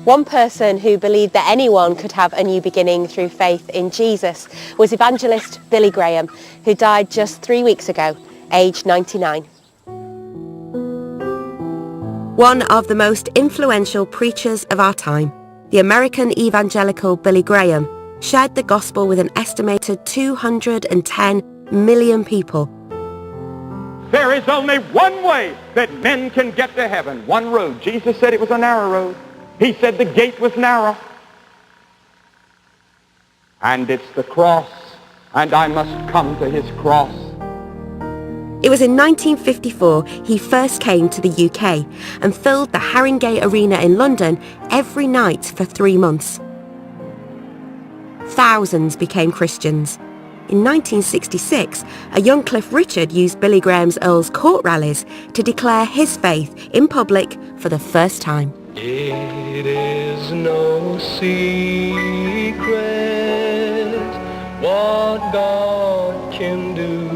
One person who believed that anyone could have a new beginning through faith in Jesus was evangelist Billy Graham, who died just 3 weeks ago, aged 99. One of the most influential preachers of our time, the American evangelical Billy Graham, shared the gospel with an estimated 210 million people. There is only one way that men can get to heaven, one road. Jesus said it was a narrow road. He said the gate was narrow. And it's the cross, and I must come to his cross. It was in 1954 he first came to the UK and filled the Haringey Arena in London every night for 3 months. Thousands became Christians. In 1966, a young Cliff Richard used Billy Graham's Earl's Court rallies to declare his faith in public for the first time. It is no secret what God can do.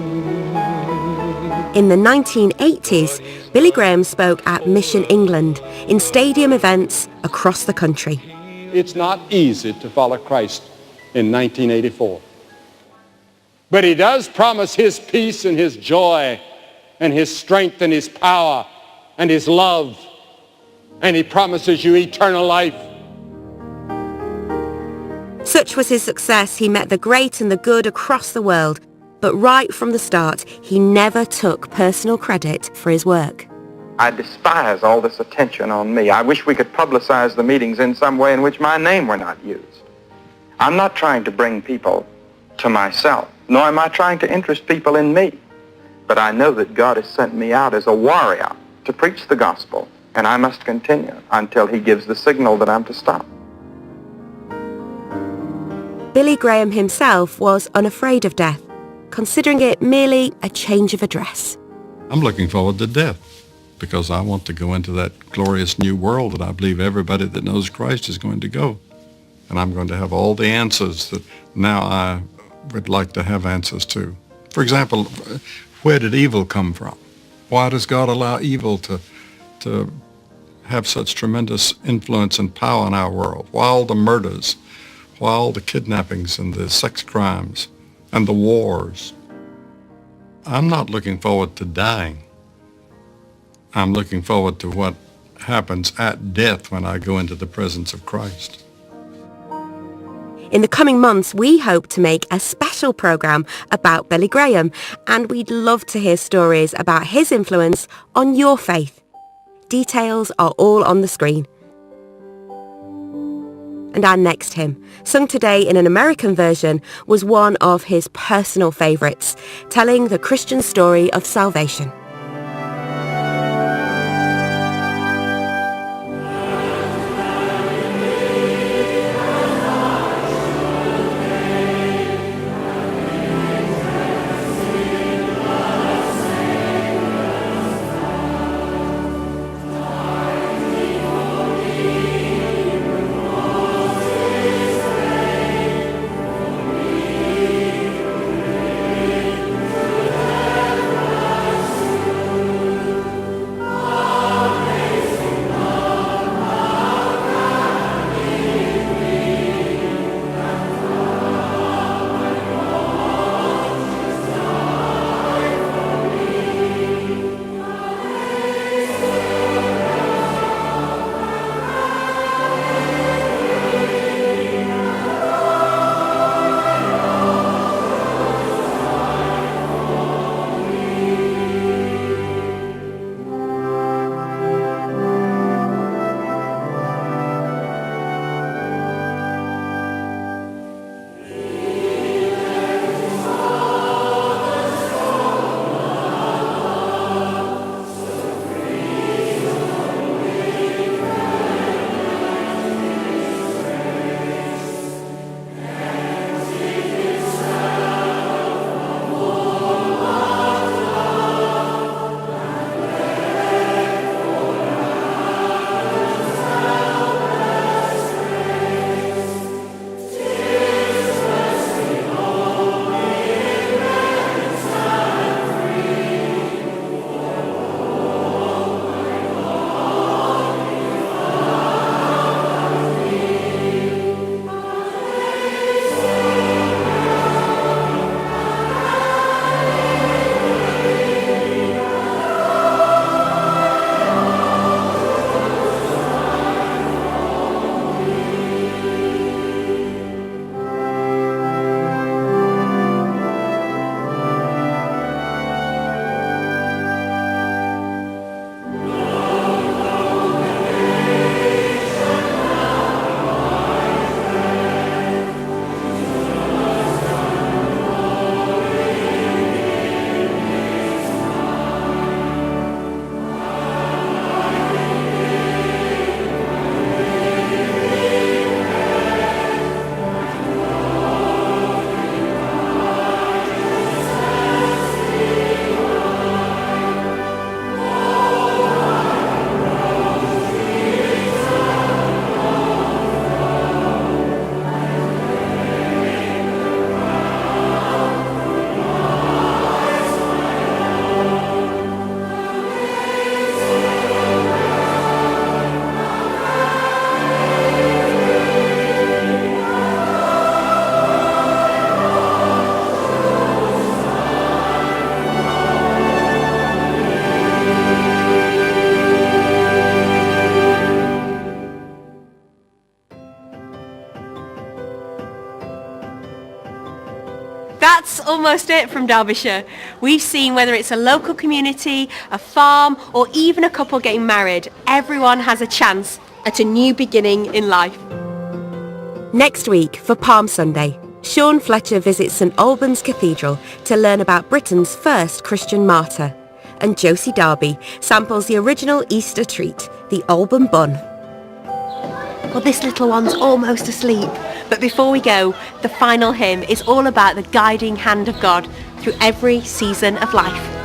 In the 1980s, Billy Graham spoke at Mission England in stadium events across the country. It's not easy to follow Christ in 1984. But he does promise his peace and his joy and his strength and his power and his love. And he promises you eternal life. Such was his success, he met the great and the good across the world. But right from the start, he never took personal credit for his work. I despise all this attention on me. I wish we could publicize the meetings in some way in which my name were not used. I'm not trying to bring people to myself, nor am I trying to interest people in me. But I know that God has sent me out as a warrior to preach the gospel, and I must continue until he gives the signal that I'm to stop. Billy Graham himself was unafraid of death, considering it merely a change of address. I'm looking forward to death because I want to go into that glorious new world that I believe everybody that knows Christ is going to go. And I'm going to have all the answers that now I would like to have answers to. For example, where did evil come from? Why does God allow evil to have such tremendous influence and power in our world? Why all the murders? Why all the kidnappings and the sex crimes and the wars? I'm not looking forward to dying. I'm looking forward to what happens at death when I go into the presence of Christ. In the coming months, we hope to make a special programme about Billy Graham, and we'd love to hear stories about his influence on your faith. Details are all on the screen. And our next hymn, sung today in an American version, was one of his personal favourites, telling the Christian story of salvation. almost it from Derbyshire. We've seen whether it's a local community, a farm, or even a couple getting married, everyone has a chance at a new beginning in life. Next week, for Palm Sunday, Sean Fletcher visits St Albans Cathedral to learn about Britain's first Christian martyr. And Josie Darby samples the original Easter treat, the Alban bun. Well, this little one's almost asleep. But before we go, the final hymn is all about the guiding hand of God through every season of life.